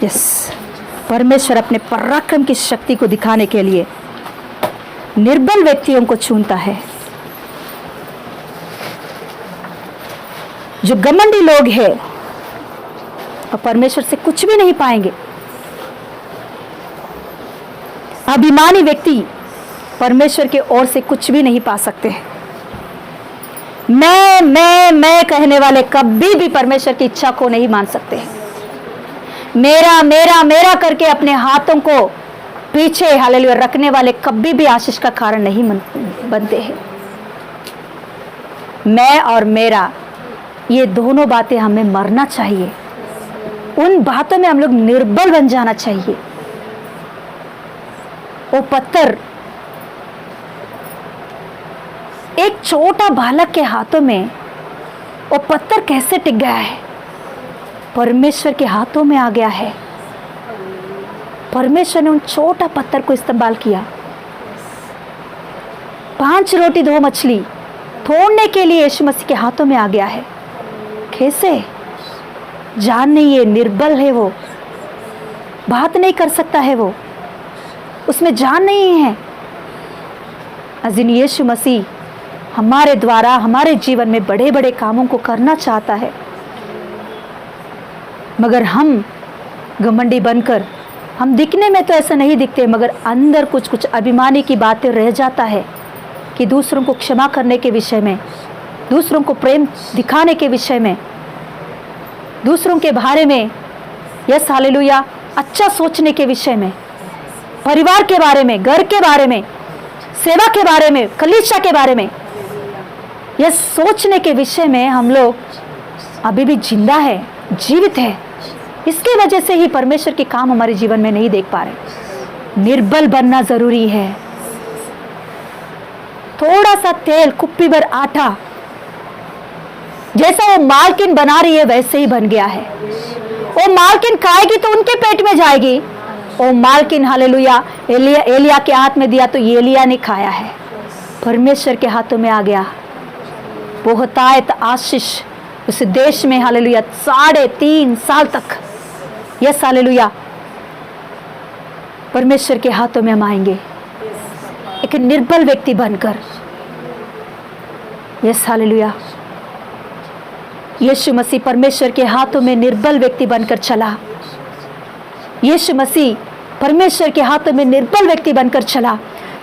Yes, परमेश्वर अपने पराक्रम की शक्ति को दिखाने के लिए निर्बल व्यक्तियों को चुनता है। जो घमंडी लोग हैं और परमेश्वर से कुछ भी नहीं पाएंगे। अभिमानी व्यक्ति परमेश्वर के ओर से कुछ भी नहीं पा सकते हैं। मैं कहने वाले कभी भी परमेश्वर की इच्छा को नहीं मान सकते हैं। मेरा मेरा मेरा करके अपने हाथों को पीछे हालेलुया रखने वाले कभी भी आशीष का कारण नहीं बनते हैं। मैं और मेरा, ये दोनों बातें हमें मरना चाहिए। उन बातों में हम लोग निर्बल बन जाना चाहिए। वो पत्थर एक छोटा बालक के हाथों में, वो पत्थर कैसे टिक गया है? परमेश्वर के हाथों में आ गया है। परमेश्वर ने उन छोटा पत्थर को इस्तेमाल किया। 5 रोटी 2 मछली तोड़ने के लिए यीशु मसीह के हाथों में आ गया है। कैसे? जान नहीं है, निर्बल है वो, बात नहीं कर सकता है वो, उसमें जान नहीं है। अज़ीज़, यीशु मसीह हमारे द्वारा हमारे जीवन में बड़े बड़े कामों को करना चाहता है, मगर हम घमंडी बनकर, हम दिखने में तो ऐसा नहीं दिखते, मगर अंदर कुछ कुछ अभिमानी की बातें रह जाता है कि दूसरों को क्षमा करने के विषय में, दूसरों को प्रेम दिखाने के विषय में, दूसरों के बारे में, यस हालेलुया, अच्छा सोचने के विषय में, परिवार के बारे में, घर के बारे में, सेवा के बारे में, कलीसिया के बारे में, यह सोचने के विषय में हम लोग अभी भी जिंदा है, जीवित है। इसकी वजह से ही परमेश्वर के काम हमारे जीवन में नहीं देख पा रहे। निर्बल बनना जरूरी है। थोड़ा सा तेल, कुप्पी भर आटा, जैसा वो मालकिन बना रही है वैसे ही बन गया है। वो मालकिन खाएगी तो उनके पेट में जाएगी। वो मालकिन हालेलुया एलिया के हाथ में दिया तो एलिया ने खाया है। परमेश्वर के हाथों में आ गया बहुतायत आशीष उस देश में हालेलुया 3.5 साल तक। यस हालेलुया, परमेश्वर के हाथों में हम आएंगे एक निर्बल व्यक्ति बनकर। यस हालेलुया, यीशु मसीह परमेश्वर के हाथों में निर्बल व्यक्ति बनकर चला। यीशु मसीह परमेश्वर के हाथों में निर्बल व्यक्ति बनकर चला।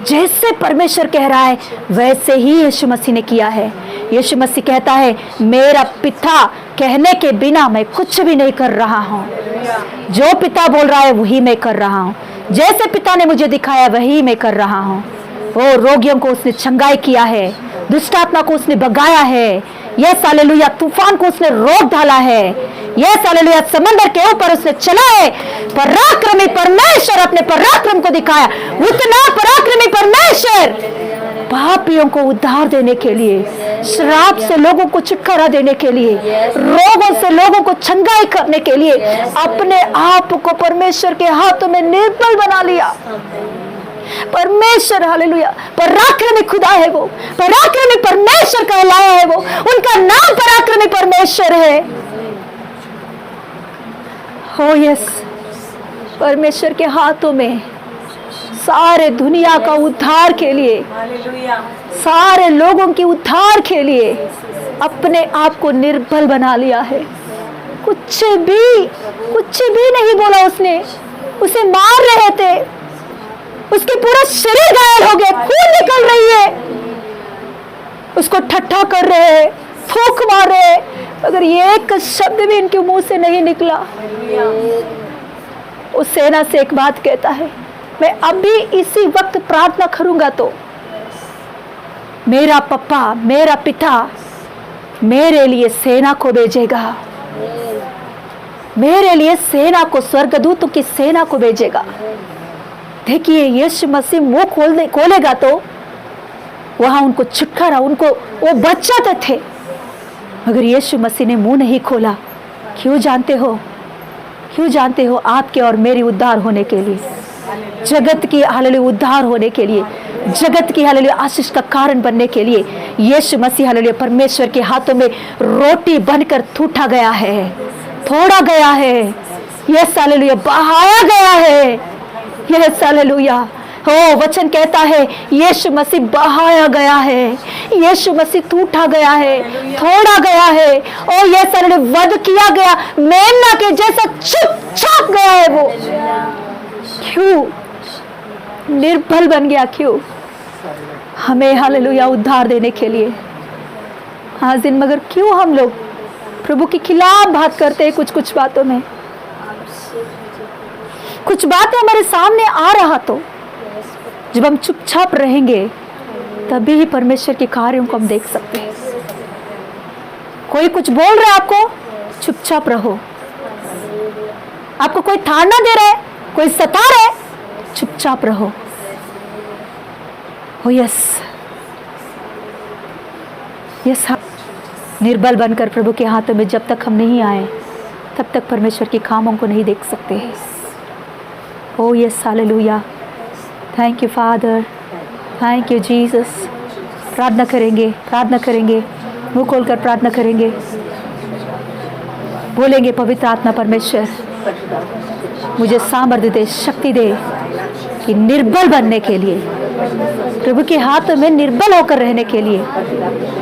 जैसे परमेश्वर कह रहा है वैसे ही यीशु मसीह ने किया है। यीशु मसीह कहता है, मेरा पिता कहने के बिना मैं कुछ भी नहीं कर रहा हूँ। जो पिता बोल रहा है वही मैं कर रहा हूँ। जैसे पिता ने मुझे दिखाया वही मैं कर रहा हूँ। वो रोगियों को उसने चंगाई किया है, दुष्ट आत्मा को उसने भगाया है। यस हालेलुया, तूफान को उसने रोक डाला है। यस हालेलुया, समंदर के ऊपर उसने चला है। पराक्रमी परमेश्वर अपने पराक्रम को दिखाया। उतना पराक्रमी परमेश्वर पापियों को उद्धार देने के लिए, श्राप से लोगों को छुटकारा देने के लिए, रोगों से लोगों को चंगाई करने के लिए अपने आप को परमेश्वर के हाथों में निर्बल बना लिया। परमेश्वर हालेलुया पराक्रमी खुदा है। वो पराक्रमी परमेश्वर कहलाया है। वो उनका नाम पराक्रमी परमेश्वर है। हो यस, परमेश्वर के हाथों में सारे दुनिया का उद्धार के लिए, सारे लोगों के उद्धार के लिए अपने आप को निर्बल बना लिया है। कुछ भी नहीं बोला उसने। उसे मार रहे थे, उसके पूरा शरीर घायल हो गया, खून निकल रही है, उसको ठट्ठा कर रहे हैं, फूंक मार रहे हैं, अगर एक शब्द भी इनके मुंह से नहीं निकला। उस सेना से एक बात कहता है, मैं अभी इसी वक्त प्रार्थना करूंगा तो मेरा पप्पा, मेरा पिता मेरे लिए सेना को भेजेगा, मेरे लिए सेना को, स्वर्गदूतों की सेना को भेजेगा। देखिए, यीशु मसीह मुंह खोलेगा तो वहां उनको छुटकारा, उनको वो बच जाते थे। मगर यीशु मसीह ने मुंह नहीं खोला। क्यों जानते हो? क्यों जानते हो? आपके और मेरी उद्धार होने के लिए, जगत की हालेलुया उद्धार होने के लिए, जगत की हालेलुया आशीष का कारण बनने के लिए यीशु मसीह हालेलुया परमेश्वर के हाथों में रोटी बनकर टूटा गया है, तोड़ा गया है। यस हालेलुया, बहाया गया है। यस हालेलुया, हो वचन कहता है यीशु मसीह बहाया गया है, यीशु मसीह टूटा गया है, तोड़ा गया है, ओ यस हालेलुया, वध किया गया, मेमना के जैसा चुपचाप गया है वो। क्यों? निर्बल बन गया। क्यों? हमें हालेलुया उद्धार देने के लिए। हाँ दिन, मगर क्यों हम लोग प्रभु के खिलाफ बात करते हैं? कुछ बातों में, कुछ बातें हमारे सामने आ रहा, तो जब हम चुपचाप रहेंगे तभी ही परमेश्वर के कार्यों को हम देख सकते हैं। कोई कुछ बोल रहा है आपको, चुपचाप रहो। आपको कोई ताड़ना दे रहा है, कोई सता रहा है, चुपचाप रहो। ओ यस यस, निर्बल बनकर प्रभु के हाथों में जब तक हम नहीं आए तब तक परमेश्वर के कामों को नहीं देख सकते। ओ yes hallelujah, thank you father, thank you Jesus. प्रार्थना करेंगे, प्रार्थना करेंगे, मुंह खोलकर प्रार्थना करेंगे, बोलेंगे पवित्र आत्मा परमेश्वर मुझे सामर्थ्य दे, शक्ति दे कि निर्बल बनने के लिए, प्रभु के हाथों में निर्बल होकर रहने के लिए,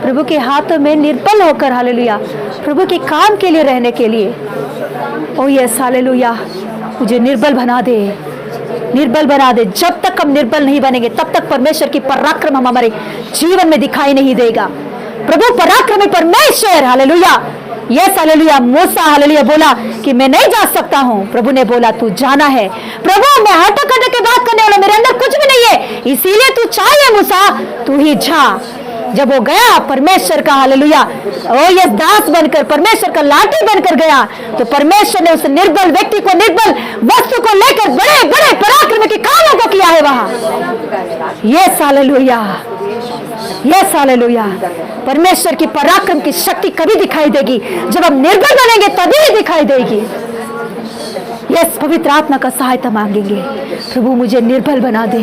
प्रभु के हाथों में निर्बल होकर हालेलुया प्रभु के काम के लिए रहने के लिए। ओ यस हालेलुया, मुझे निर्बल बना दे, निर्बल बना दे। जब तक हम निर्बल नहीं बनेंगे तब तक परमेश्वर की पराक्रम हम हमारे जीवन में दिखाई नहीं देगा। प्रभु पराक्रमी परमेश्वर, हालेलुया, यस हालेलुया। मूसा हालेलुया बोला कि मैं नहीं जा सकता हूँ, प्रभु ने बोला तू जाना है। प्रभु मैं हटक के बात करने वाला, मेरे अंदर कुछ भी नहीं है, इसीलिए तू चाहिए मूसा, तू ही जा। जब वो गया परमेश्वर का हालेलुया, ओ यस दास बनकर, परमेश्वर का लाठी बनकर गया, तो परमेश्वर ने उस निर्बल व्यक्ति को, निर्बल वस्तु को लेकर बड़े बड़े पराक्रम के कामों को किया है वहां। Yes hallelujah, yes hallelujah. परमेश्वर की पराक्रम की शक्ति कभी दिखाई देगी जब हम निर्बल बनेंगे, तभी दिखाई देगी। यस, पवित्र आत्मा का सहायता मांगेंगे, प्रभु मुझे निर्बल बना दे,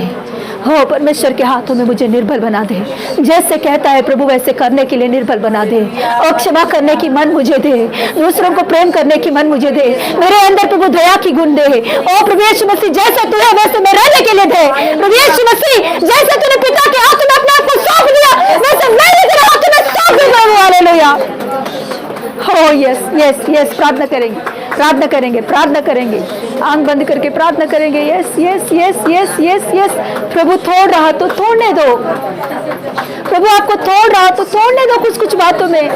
हो परमेश्वर के हाथों में मुझे निर्बल बना दे। जैसे कहता है प्रभु वैसे करने के लिए निर्बल बना दे, और क्षमा करने की मन मुझे दे, दूसरों को प्रेम करने की मन मुझे दे, मेरे अंदर प्रभु दया की गुण दे। ओ प्रभु यीशु मसीह जैसे तू है वैसे मैं रहने के लिए दे। प्रभु यीशु मसीह जैसे तूने पिता के हाथ में अपने आप को सौंप दिया, वैसे मैं भी तेरे हाथ में सौंप दूंगा। हालेलुया, हो यस यस यस। प्रार्थना करेंगे, प्रार्थना करेंगे, प्रार्थना करेंगे, आंख बंद करके प्रार्थना करेंगे। Yes yes yes yes yes yes. प्रभु तोड़ रहा तो तोड़ने दो, प्रभु आपको तोड़ रहा तो तोड़ने दो। कुछ बातों में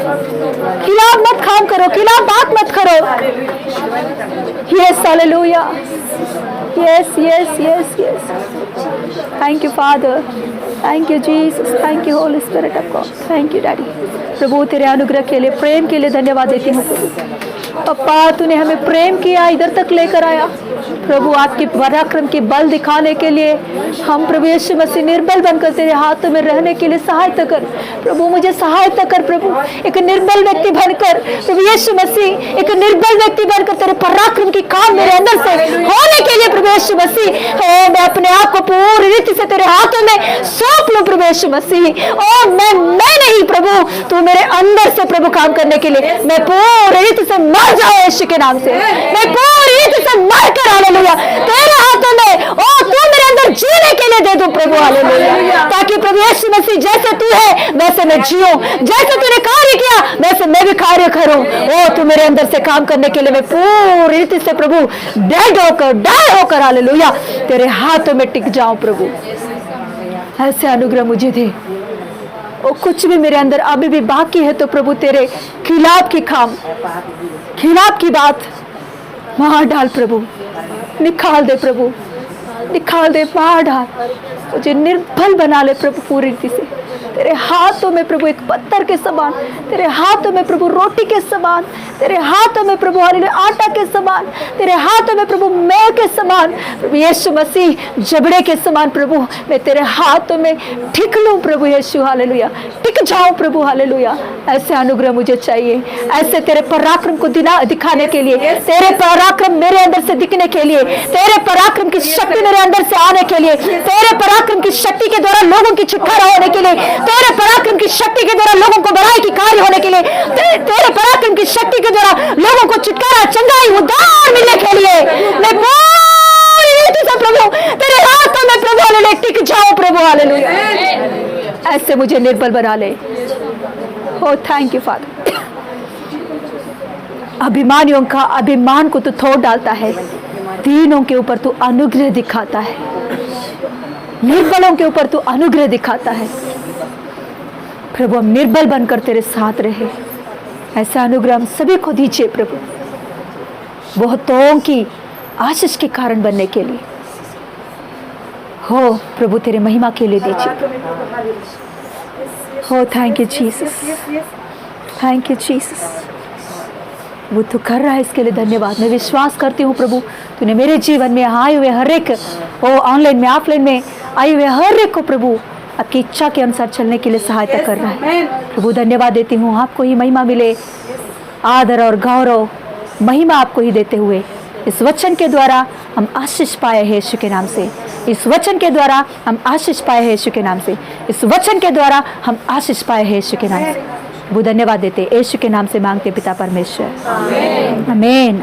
खिलाफ मत काम करो, खिलाफ बात मत करो। Yes hallelujah, yes yes yes yes. Thank you father, thank you Jesus, thank you holy spirit of God, thank you daddy. प्रभु तेरे अनुग्रह के लिए, प्रेम के लिए धन्यवाद देती हूँ पप्पा, तूने हमें प्रेम किया, इधर तक लेकर आया प्रभु। आपकी पराक्रम की बल दिखाने के लिए हम प्रभु यीशु मसीह निर्बल बनकर तेरे हाथों में रहने के लिए सहायता कर प्रभु, मुझे सहायता कर प्रभु। एक निर्बल व्यक्ति बनकर प्रभु यीशु मसीह, एक निर्बल व्यक्ति बनकर तेरे पराक्रम की काम मेरे अंदर से होने के लिए प्रभु यीशु मसीह, ओ मैं अपने आप को पूरी रीति से तेरे हाथों में सौंप लूं प्रभु यीशु मसीह। ओ मैं नहीं प्रभु, तू मेरे अंदर से प्रभु काम करने के लिए मैं पूरी रीति से मर जाऊं यीशु के नाम से, मैं पूरी रीति से मर कर हालेलुया तेरे हाथों में, ओ तू मेरे अंदर जीने के लिए दे दो प्रभु हालेलुया, ताकि प्रभु यीशु मसीह जैसे तू है वैसे मैं जीऊं, जैसे तूने कार्य किया वैसे मैं भी कार्य करूं। ओ तू मेरे अंदर से काम करने के लिए मैं पूरी रीति से प्रभु डेड होकर हालेलुया तेरे हाथों में टिक जाऊं प्रभु। ऐसे अनुग्रह मुझे दे। और कुछ भी मेरे अंदर अभी भी बाकी है तो प्रभु तेरे खिलाफ की काम, खिलाफ की बात वहां डाल प्रभु, निकाल दे प्रभु, निकाल दे, बाहर डाल, मुझे निर्बल बना ले प्रभु पूरी रीति से। तेरे हाथों में प्रभु एक पत्थर के समान, तेरे हाथों में प्रभु रोटी के समान, तेरे हाथों में प्रभु हालेलुया आटा के समान, तेरे हाथों में प्रभु मैल के समान, प्रभु यीशु मसीह जबड़े के समान प्रभु मैं तेरे हाथों में टिक लूं प्रभु यीशु हालेलुया, टिक जाऊं प्रभु हालेलुया। ऐसे अनुग्रह मुझे चाहिए, ऐसे तेरे पराक्रम को दिखाने के लिए, तेरे पराक्रम मेरे अंदर से दिखने के लिए, तेरे पराक्रम की शक्ति मेरे अंदर से आने के लिए, तेरे पराक्रम की शक्ति के द्वारा लोगों की छुटकारा होने के लिए तेरे पराक्रम की शक्ति के द्वारा लोगों को भलाई की कार्य होने के लिए, तेरे पराक्रम की शक्ति के द्वारा लोगों को छुटकारा, चंगाई, उद्धार मिलने के लिए मैं पूरी रीति से प्रभु तेरे हाथों में प्रभु हालेलुया टिक जाऊं प्रभु हालेलुया। ऐसे मुझे निर्बल बना ले। ओ थैंक यू फादर। अभिमानियों का अभिमान को तू तोड़ डालता है, दीनों के ऊपर तू अनुग्रह दिखाता है, निर्बलों के ऊपर तू अनुग्रह दिखाता है। प्रभु हम निर्बल बनकर तेरे साथ रहे, ऐसा अनुग्रह हम सभी को दीजिए प्रभु, बहुतों की आशीष के कारण बनने के लिए हो प्रभु, तेरे महिमा के लिए दीजिए हो। Thank you Jesus, thank you Jesus. वो तू कर रहा है इसके लिए धन्यवाद। मैं विश्वास करती हूँ प्रभु, तूने मेरे जीवन में आए हुए हर एक, वो ऑनलाइन में ऑफलाइन में आए हुए हर एक को प्रभु आपकी इच्छा के अनुसार चलने के लिए सहायता कर रहा है। प्रभु धन्यवाद देती हूँ, आपको ही महिमा मिले, आदर और गौरव महिमा आपको ही देते हुए इस वचन के द्वारा हम आशीष पाए हैं यीशु के नाम से। इस वचन के द्वारा हम आशीष पाए हैं यीशु के नाम से। इस वचन के द्वारा हम आशीष पाए हैं यीशु के नाम से। वो धन्यवाद देते यीशु के नाम से मांगते पिता परमेश्वर, आमीन आमीन।